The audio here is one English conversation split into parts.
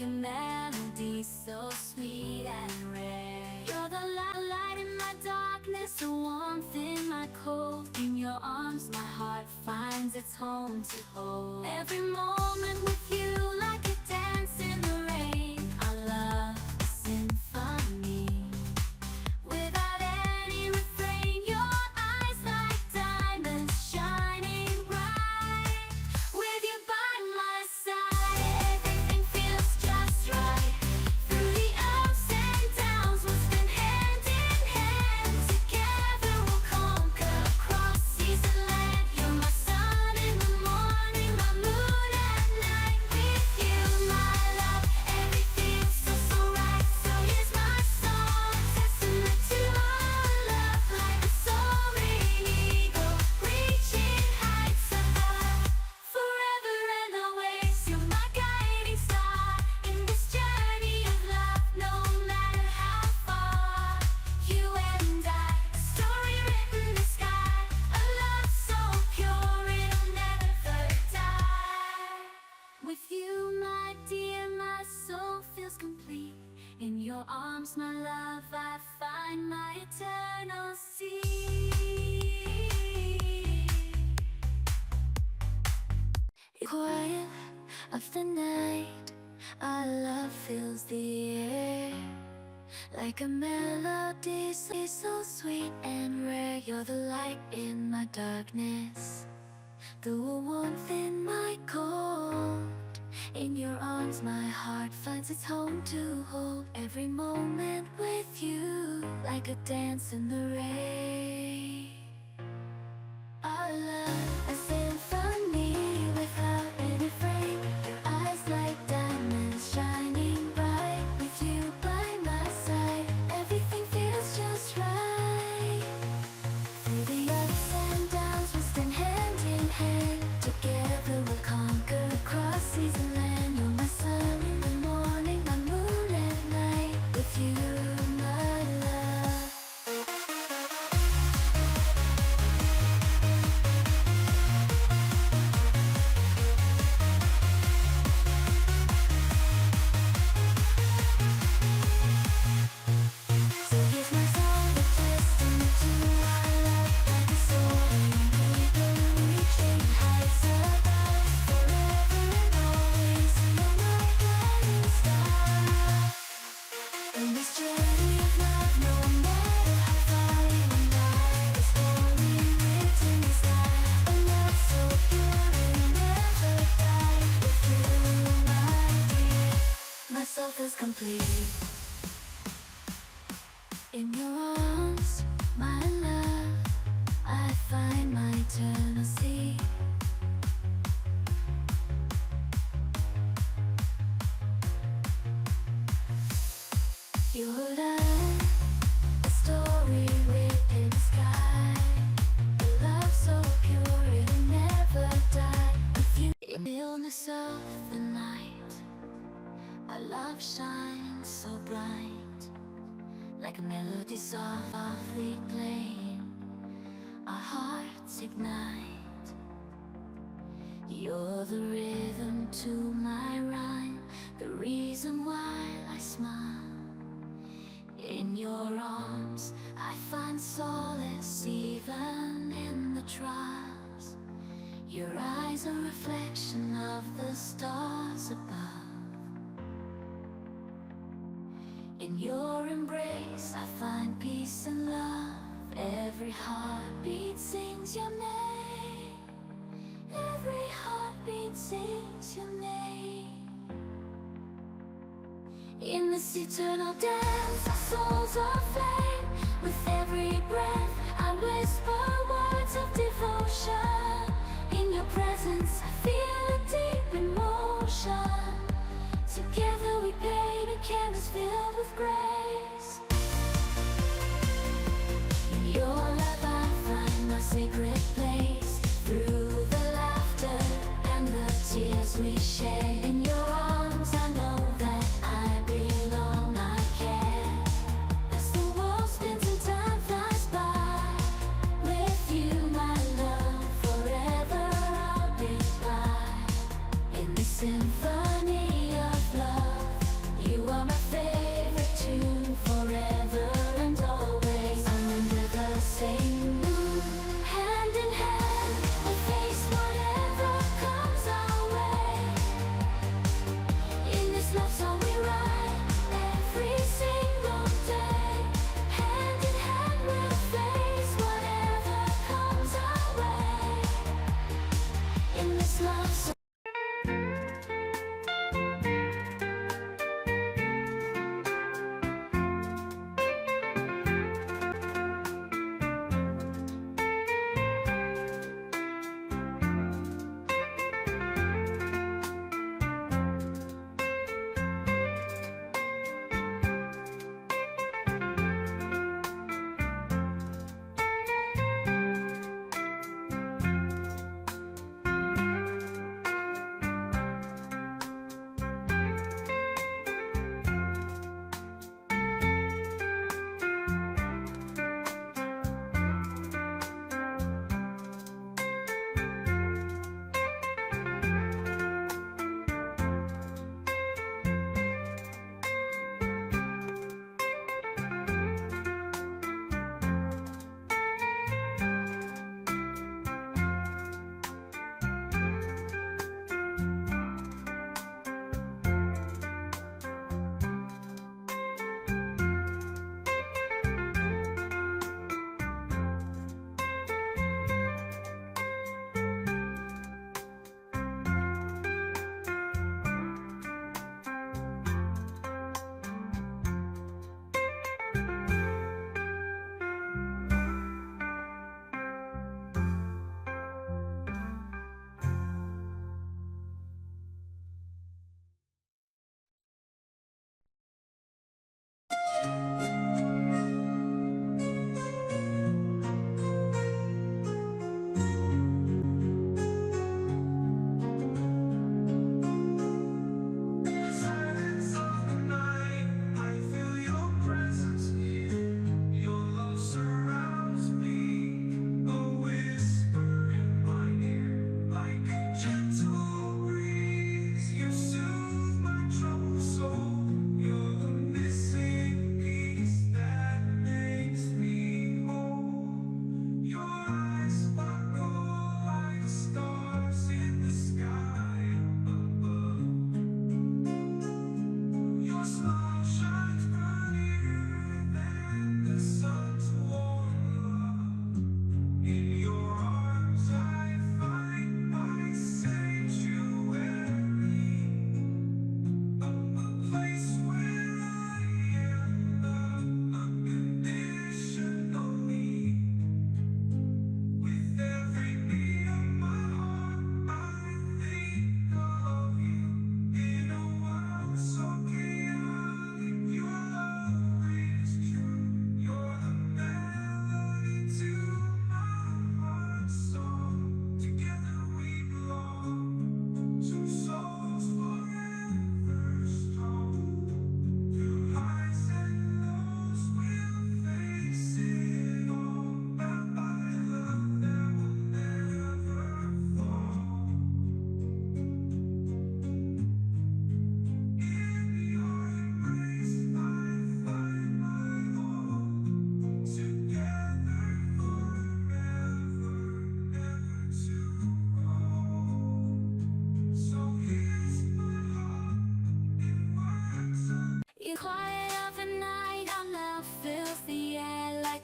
a melody so sweet and rare. You're the light in my darkness, the warmth in my cold. In your arms my heart finds its home to hold. Every moment with you like a dance in the rain. Our love a symphony without any refrain. Your eyes like diamonds shining bright. With you by my side, everything feels just right. Through the ups and downs, we'll spin hand in hand. Together we'll conquer across seas and land. You're my sun in the morning, my moon at night. With you, my love, everything feels so right. So here's my song, testament to our love. Like a soaring eagle, reaching heights above. Forever and always, you're my guiding star in this journey of love. No matter how far, you and I, a story written in the sky. A love so pure it'll never die. With you, my dear, my soul feels complete. In your arms, my love, I find my eternal sea. Quiet of the night, our love fills the air. Like a melody so sweet and rare. You're the light in my darkness, the warmth in my cold. In your arms my heart finds its home to hold. Every moment with you like a dance in the rain. Our love a symphony without any frame. Your eyes like diamonds shining bright. With you by my side, everything feels just right. Through the ups and downs, we'll stand hand in hand. Together we'll conquer across seas and land. You're my sun in the morning, my moon at night. With you, my love. So here's my song, a testament to our love. Like a soaring eagle, reaching heights above. Forever and always, you're my guiding star in this journey of love. No matter how far you and I, a story written in the sky. A love so pure it'll never die. With you, my dear, my soul feels complete. In your arms, my love, I find my eternal sea. Your love, a story written in the sky. A love so pure it'll never die. With you, in the illness of the night, our love shines so bright. Like a melody softly playing, our hearts ignite. You're the rhythm to my rhyme, the reason why I smile. In your arms I find solace even in the trials. Your eyes a reflection of the stars above. In your embrace I find peace and love. Every heartbeat sings your name. Every heartbeat sings your name. In this eternal dance our souls are flame. With every breath I whisper words of devotion. In your presence I feel a deep emotion. Together we paint a canvas filled with grace. In your love I find my sacred place. Through the laughter and the tears we share. In your arms I know that I belong, I care. As the world spins and time flies by,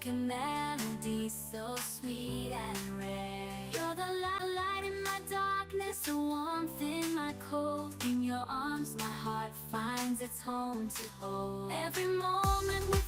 a melody so sweet and rare. You're the light in my darkness, the warmth in my cold. In your arms my heart finds its home to hold. Every moment with